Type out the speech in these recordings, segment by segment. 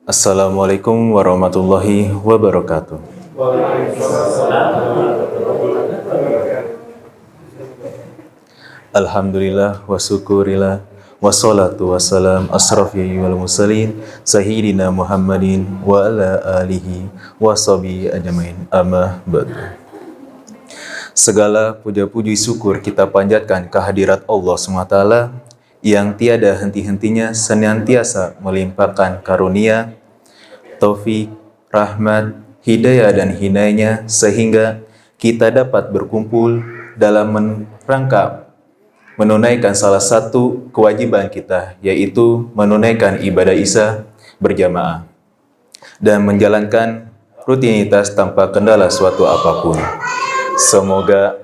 Assalamualaikum warahmatullahi wabarakatuh. Alhamdulillah wa syukurillah wassalatu wassalam asrafi wal mursalin sayyidina Muhammadin wa ala alihi wa sahbihi ajmain amma ba'du. Segala puja-puji syukur kita panjatkan kehadirat Allah SWT yang tiada henti-hentinya senantiasa melimpahkan karunia, taufik, rahmat, hidayah dan hidayahnya sehingga kita dapat berkumpul dalam rangka menunaikan salah satu kewajiban kita, yaitu menunaikan ibadah Isya berjamaah dan menjalankan rutinitas tanpa kendala suatu apapun. Semoga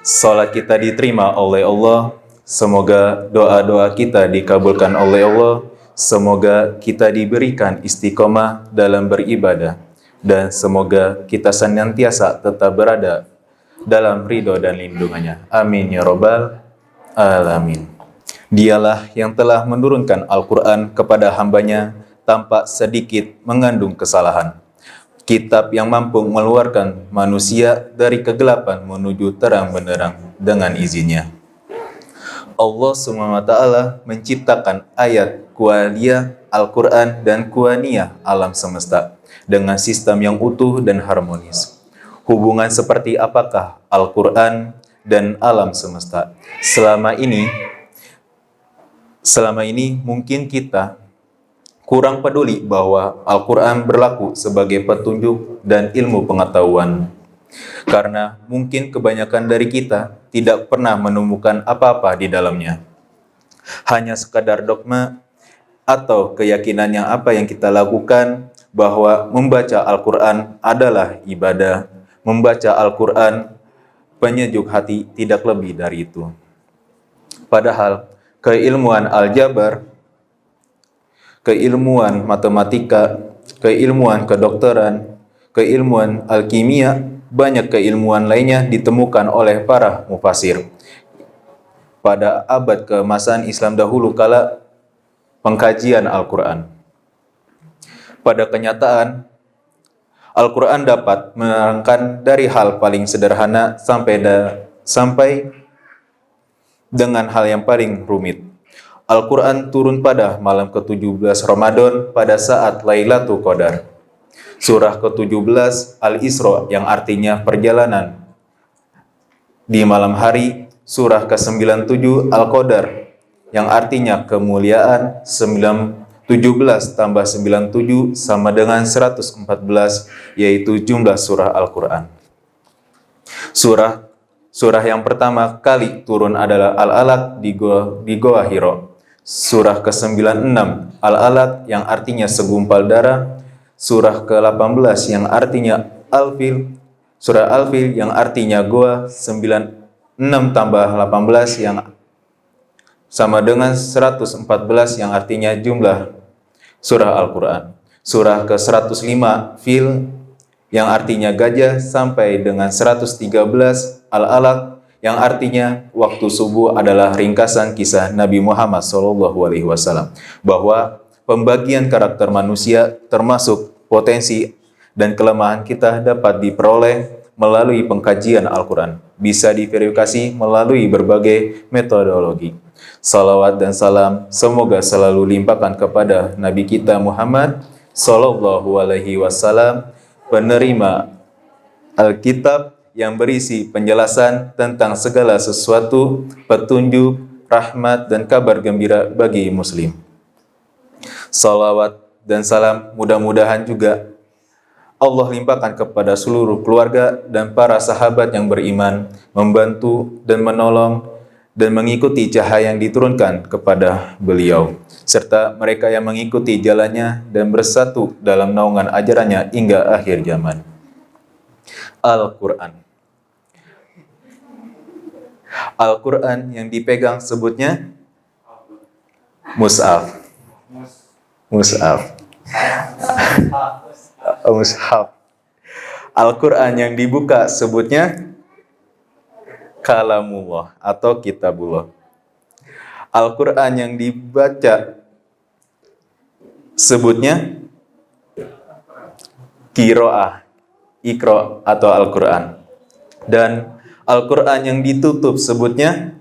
salat kita diterima oleh Allah, semoga doa-doa kita dikabulkan oleh Allah, semoga kita diberikan istiqomah dalam beribadah, dan semoga kita senantiasa tetap berada dalam ridho dan lindungannya. Amin ya rabbal alamin. Dialah yang telah menurunkan Al-Quran kepada hambanya tanpa sedikit mengandung kesalahan. Kitab yang mampu mengeluarkan manusia dari kegelapan menuju terang benderang dengan izinnya. Allah SWT menciptakan ayat kualiyah Al-Quran dan kuaniyah alam semesta dengan sistem yang utuh dan harmonis. Hubungan seperti apakah Al-Quran dan alam semesta? Selama ini mungkin kita kurang peduli bahwa Al-Quran berlaku sebagai petunjuk dan ilmu pengetahuan. Karena mungkin kebanyakan dari kita tidak pernah menemukan apa-apa di dalamnya. Hanya sekadar dogma atau keyakinan yang apa yang kita lakukan bahwa membaca Al-Quran adalah ibadah. Membaca Al-Quran penyejuk hati, tidak lebih dari itu. Padahal keilmuan aljabar, keilmuan matematika, keilmuan kedokteran, keilmuan alkimia, banyak keilmuan lainnya ditemukan oleh para mufasir. Pada abad keemasan Islam dahulu kala pengkajian Al-Quran. Pada kenyataan, Al-Quran dapat menerangkan dari hal paling sederhana sampai dengan hal yang paling rumit. Al-Quran turun pada malam ke-17 Ramadan pada saat Lailatul Qadar. Surah ke-17 Al-Isra yang artinya perjalanan di malam hari. Surah ke-97 Al-Qadar yang artinya kemuliaan. 17 tambah 97 sama dengan 114, yaitu jumlah surah Al-Quran. Surah yang pertama kali turun adalah Al-Alaq di Goa Hiro. Surah ke-96 Al-Alaq yang artinya segumpal darah. Surah ke-18 yang artinya Al-Fil. Surah Al-Fil yang artinya Goa. 96 tambah 18 yang sama dengan 114 yang artinya jumlah surah Al-Quran. Surah ke-105 Fil yang artinya gajah sampai dengan 113 Al-Alaq yang artinya waktu subuh adalah ringkasan kisah Nabi Muhammad SAW bahwa pembagian karakter manusia termasuk potensi dan kelemahan kita dapat diperoleh melalui pengkajian Al-Quran. Bisa diverifikasi melalui berbagai metodologi. Salawat dan salam semoga selalu limpahkan kepada Nabi kita Muhammad Sallallahu Alaihi Wasallam, penerima Alkitab yang berisi penjelasan tentang segala sesuatu, petunjuk, rahmat, dan kabar gembira bagi Muslim. Salawat dan salam mudah-mudahan juga Allah limpahkan kepada seluruh keluarga dan para sahabat yang beriman, membantu dan menolong dan mengikuti cahaya yang diturunkan kepada beliau, serta mereka yang mengikuti jalannya dan bersatu dalam naungan ajarannya hingga akhir zaman. Al-Quran. Al-Quran yang dipegang sebutnya Mushaf. Al-Quran yang dibuka sebutnya Kalamullah atau Kitabullah. Al-Quran yang dibaca sebutnya qiraah, Iqra atau Al-Quran. Dan Al-Quran yang ditutup sebutnya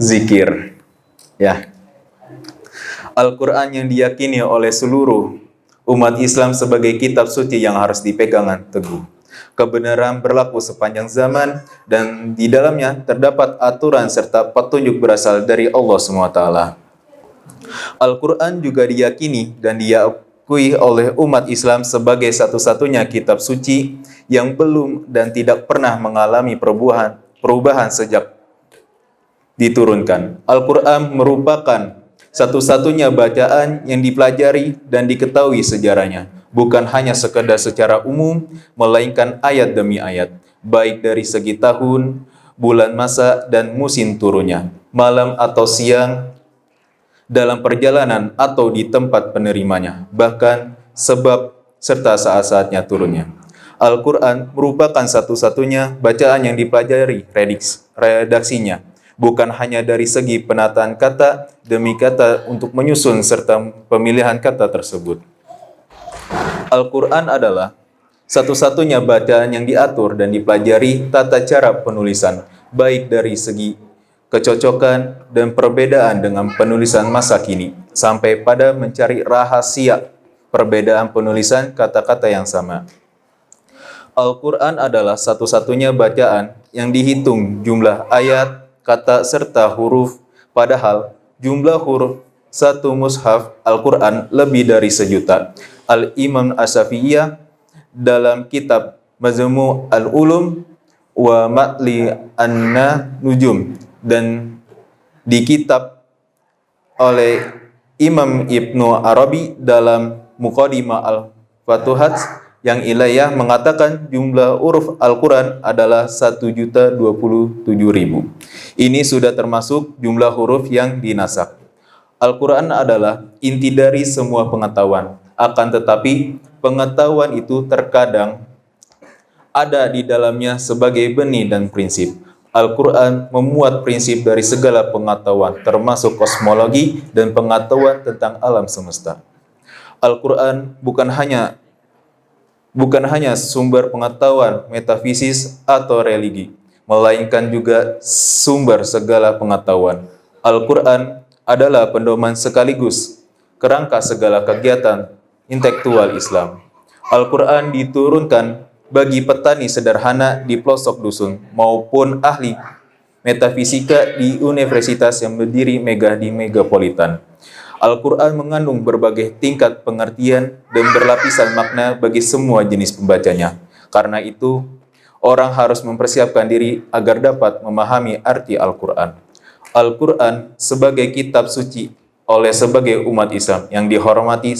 zikir. Ya. Al-Quran yang diyakini oleh seluruh umat Islam sebagai kitab suci yang harus dipegang teguh. Kebenaran berlaku sepanjang zaman dan di dalamnya terdapat aturan serta petunjuk berasal dari Allah SWT. Al-Quran juga diyakini dan diakui oleh umat Islam sebagai satu-satunya kitab suci yang belum dan tidak pernah mengalami perubahan sejak diturunkan. Al-Quran merupakan satu-satunya bacaan yang dipelajari dan diketahui sejarahnya, bukan hanya sekedar secara umum, melainkan ayat demi ayat, baik dari segi tahun, bulan masa, dan musim turunnya, malam atau siang, dalam perjalanan atau di tempat penerimanya, bahkan sebab serta saat-saatnya turunnya. Al-Quran merupakan satu-satunya bacaan yang dipelajari redaksinya, bukan hanya dari segi penataan kata demi kata untuk menyusun serta pemilihan kata tersebut. Al-Quran adalah satu-satunya bacaan yang diatur dan dipelajari tata cara penulisan, baik dari segi kecocokan dan perbedaan dengan penulisan masa kini, sampai pada mencari rahasia perbedaan penulisan kata-kata yang sama. Al-Quran adalah satu-satunya bacaan yang dihitung jumlah ayat, kata, serta huruf, padahal jumlah huruf satu mushaf Al-Quran lebih dari 1 juta. Al-Imam Asy-Syafi'iyah dalam kitab Majmu' Al-Ulum wa Ma'li An-Nujum dan di kitab oleh Imam Ibnu Arabi dalam Muqaddimah Al-Futuhat yang ilahiyah mengatakan jumlah huruf Al-Quran adalah 1.027.000. Ini sudah termasuk jumlah huruf yang dinasak. Al-Quran adalah inti dari semua pengetahuan. Akan tetapi, pengetahuan itu terkadang ada di dalamnya sebagai benih dan prinsip. Al-Quran memuat prinsip dari segala pengetahuan, termasuk kosmologi dan pengetahuan tentang alam semesta. Al-Quran bukan hanya sumber pengetahuan metafisis atau religi, melainkan juga sumber segala pengetahuan. Al-Quran adalah pedoman sekaligus kerangka segala kegiatan intelektual Islam. Al-Quran diturunkan bagi petani sederhana di pelosok dusun maupun ahli metafisika di universitas yang berdiri megah di megapolitan. Al-Quran mengandung berbagai tingkat pengertian dan berlapisan makna bagi semua jenis pembacanya. Karena itu, orang harus mempersiapkan diri agar dapat memahami arti Al-Quran. Al-Quran sebagai kitab suci oleh sebagai umat Islam yang dihormati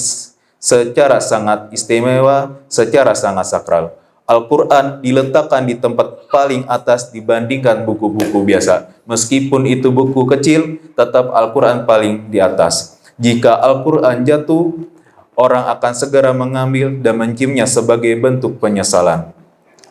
secara sangat istimewa, secara sangat sakral. Al-Quran diletakkan di tempat paling atas dibandingkan buku-buku biasa. Meskipun itu buku kecil, tetap Al-Quran paling di atas. Jika Al-Quran jatuh, orang akan segera mengambil dan menciumnya sebagai bentuk penyesalan,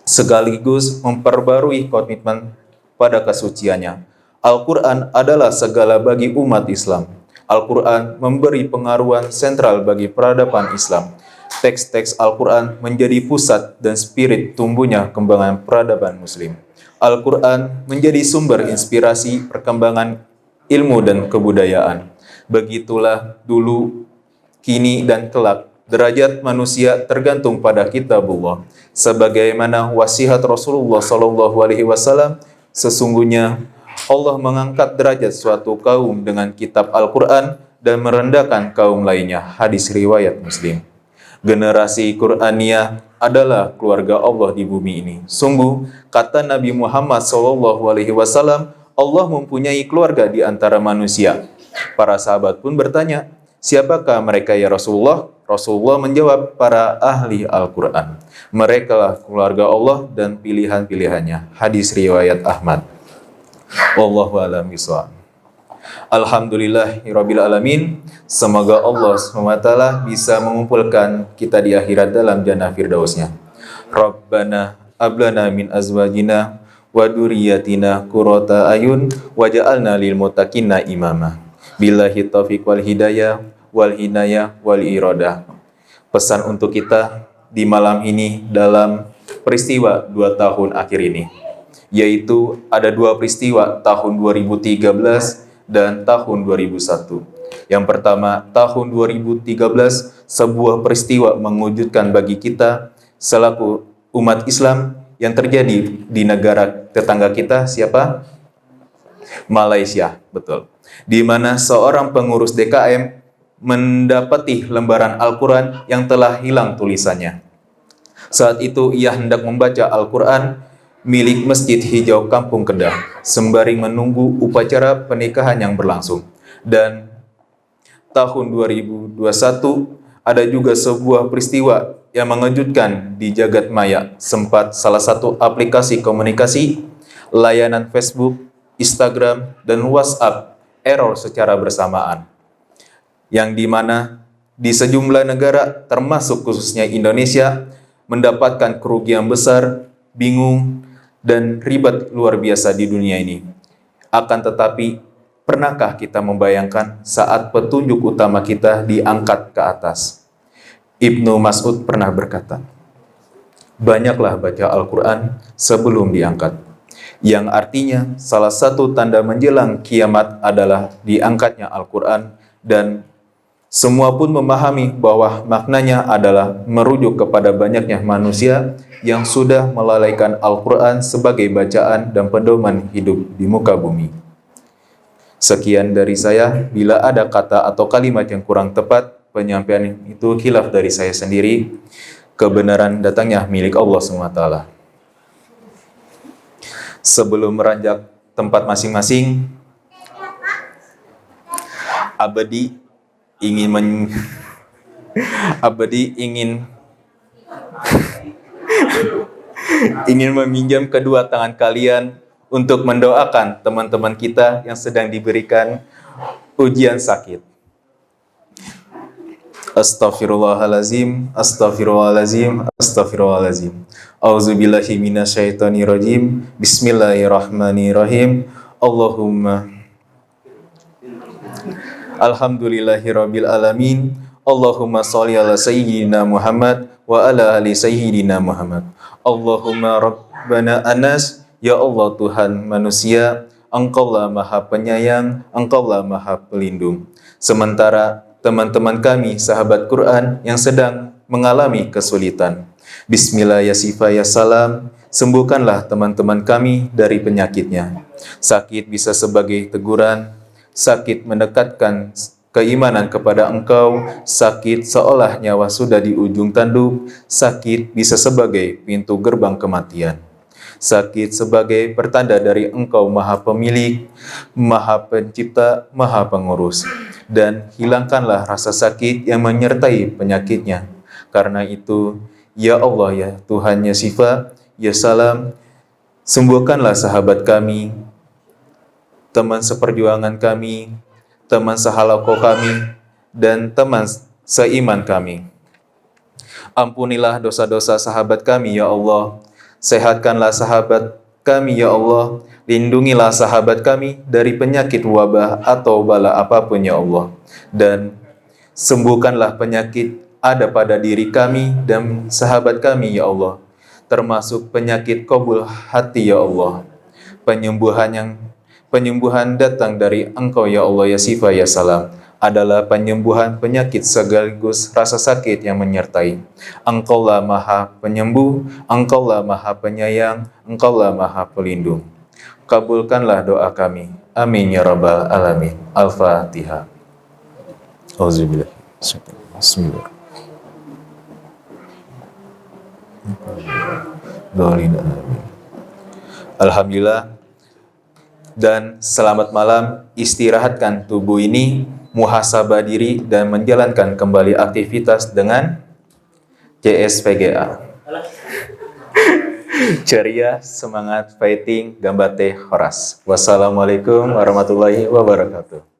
sekaligus memperbarui komitmen pada kesuciannya. Al-Quran adalah segala bagi umat Islam. Al-Quran memberi pengaruhan sentral bagi peradaban Islam. Teks-teks Al-Quran menjadi pusat dan spirit tumbuhnya kembangan peradaban Muslim. Al-Quran menjadi sumber inspirasi perkembangan ilmu dan kebudayaan. Begitulah dulu, kini, dan kelak. Derajat manusia tergantung pada kitabullah. Sebagaimana wasiat Rasulullah SAW, sesungguhnya Allah mengangkat derajat suatu kaum dengan kitab Al-Quran dan merendahkan kaum lainnya. Hadis riwayat Muslim. Generasi Qur'aniyah adalah keluarga Allah di bumi ini. Sungguh, kata Nabi Muhammad SAW, Allah mempunyai keluarga di antara manusia. Para sahabat pun bertanya, siapakah mereka ya Rasulullah? Rasulullah menjawab, para ahli Al-Quran. Mereka lah keluarga Allah dan pilihan-pilihannya. Hadis riwayat Ahmad. Wallahu a'lam bishawab. Alhamdulillahirabbil alamin. Semoga Allah SWT bisa mengumpulkan kita di akhirat dalam jannah firdausnya. Rabbana ablana min azwajina wa dzurriyyatina qurrata ayun waj'alna lil muttaqina imama. Billahi taufiq wal hidayah wal iradah. Pesan untuk kita di malam ini dalam peristiwa 2 tahun akhir ini, yaitu ada 2 peristiwa tahun 2013 dan tahun 2001. Yang pertama, tahun 2013, sebuah peristiwa mengejutkan bagi kita selaku umat Islam yang terjadi di negara tetangga kita, siapa? Malaysia, betul. Di mana seorang pengurus DKM mendapati lembaran Al-Quran yang telah hilang tulisannya. Saat itu ia hendak membaca Al-Quran milik Masjid Hijau Kampung Kedah, sembari menunggu upacara pernikahan yang berlangsung. Dan tahun 2021 ada juga sebuah peristiwa yang mengejutkan di jagat maya. Sempat salah satu aplikasi komunikasi, layanan Facebook, Instagram, dan WhatsApp error secara bersamaan. Yang dimana di sejumlah negara, termasuk khususnya Indonesia, mendapatkan kerugian besar, bingung, dan ribet luar biasa di dunia ini. Akan tetapi, pernahkah kita membayangkan saat petunjuk utama kita diangkat ke atas? Ibnu Mas'ud pernah berkata, banyaklah baca Al-Quran sebelum diangkat. Yang artinya salah satu tanda menjelang kiamat adalah diangkatnya Al-Quran, dan semua pun memahami bahwa maknanya adalah merujuk kepada banyaknya manusia yang sudah melalaikan Al-Quran sebagai bacaan dan pedoman hidup di muka bumi. Sekian dari saya. Bila ada kata atau kalimat yang kurang tepat, penyampaian itu khilaf dari saya sendiri. Kebenaran datangnya milik Allah SWT. Sebelum meranjak tempat masing-masing, Abadi ingin meminjam kedua tangan kalian untuk mendoakan teman-teman kita yang sedang diberikan ujian sakit. Astaghfirullahalazim, astaghfirullahalazim, astaghfirullahalazim. Auzubillahi minasyaitonirrajim. Bismillahirrahmanirrahim. Alhamdulillahirabbil alamin. Allahumma sholli ala sayyidina Muhammad wa ala ali sayyidina Muhammad. Allahumma rabbana anas, ya Allah Tuhan manusia, Engkaulah Maha Penyayang, Engkaulah Maha Pelindung. Sementara teman-teman kami, sahabat Quran yang sedang mengalami kesulitan, Bismillah ya Sifa ya Salam, sembuhkanlah teman-teman kami dari penyakitnya. Sakit bisa sebagai teguran, sakit mendekatkan keimanan kepada Engkau, sakit seolah nyawa sudah di ujung tanduk, sakit bisa sebagai pintu gerbang kematian. Sakit sebagai pertanda dari Engkau Maha Pemilik, Maha Pencipta, Maha Pengurus. Dan hilangkanlah rasa sakit yang menyertai penyakitnya. Karena itu, ya Allah ya Tuhan ya Sifa, ya Salam, sembuhkanlah sahabat kami, teman seperjuangan kami, teman sehalaqah kami, dan teman seiman kami. Ampunilah dosa-dosa sahabat kami ya Allah. Sehatkanlah sahabat kami ya Allah. Lindungilah sahabat kami dari penyakit wabah atau bala apapun ya Allah. Dan sembuhkanlah penyakit ada pada diri kami dan sahabat kami ya Allah. Termasuk penyakit qabul hati ya Allah. Penyembuhan datang dari Engkau ya Allah ya Sifa ya Salam, adalah penyembuhan penyakit sekaligus rasa sakit yang menyertai. Engkaulah Maha Penyembuh, Engkaulah Maha Penyayang, Engkaulah Maha Pelindung. Kabulkanlah doa kami. Amin ya Rabbal Alamin. Al-Fatihah. Auzubillah. Bismillah. Alhamdulillah. Dan selamat malam, istirahatkan tubuh ini, muhasabah diri, dan menjalankan kembali aktivitas dengan CSPGA. Ceria, semangat, fighting, gambate, horas. Wassalamualaikum warahmatullahi wabarakatuh.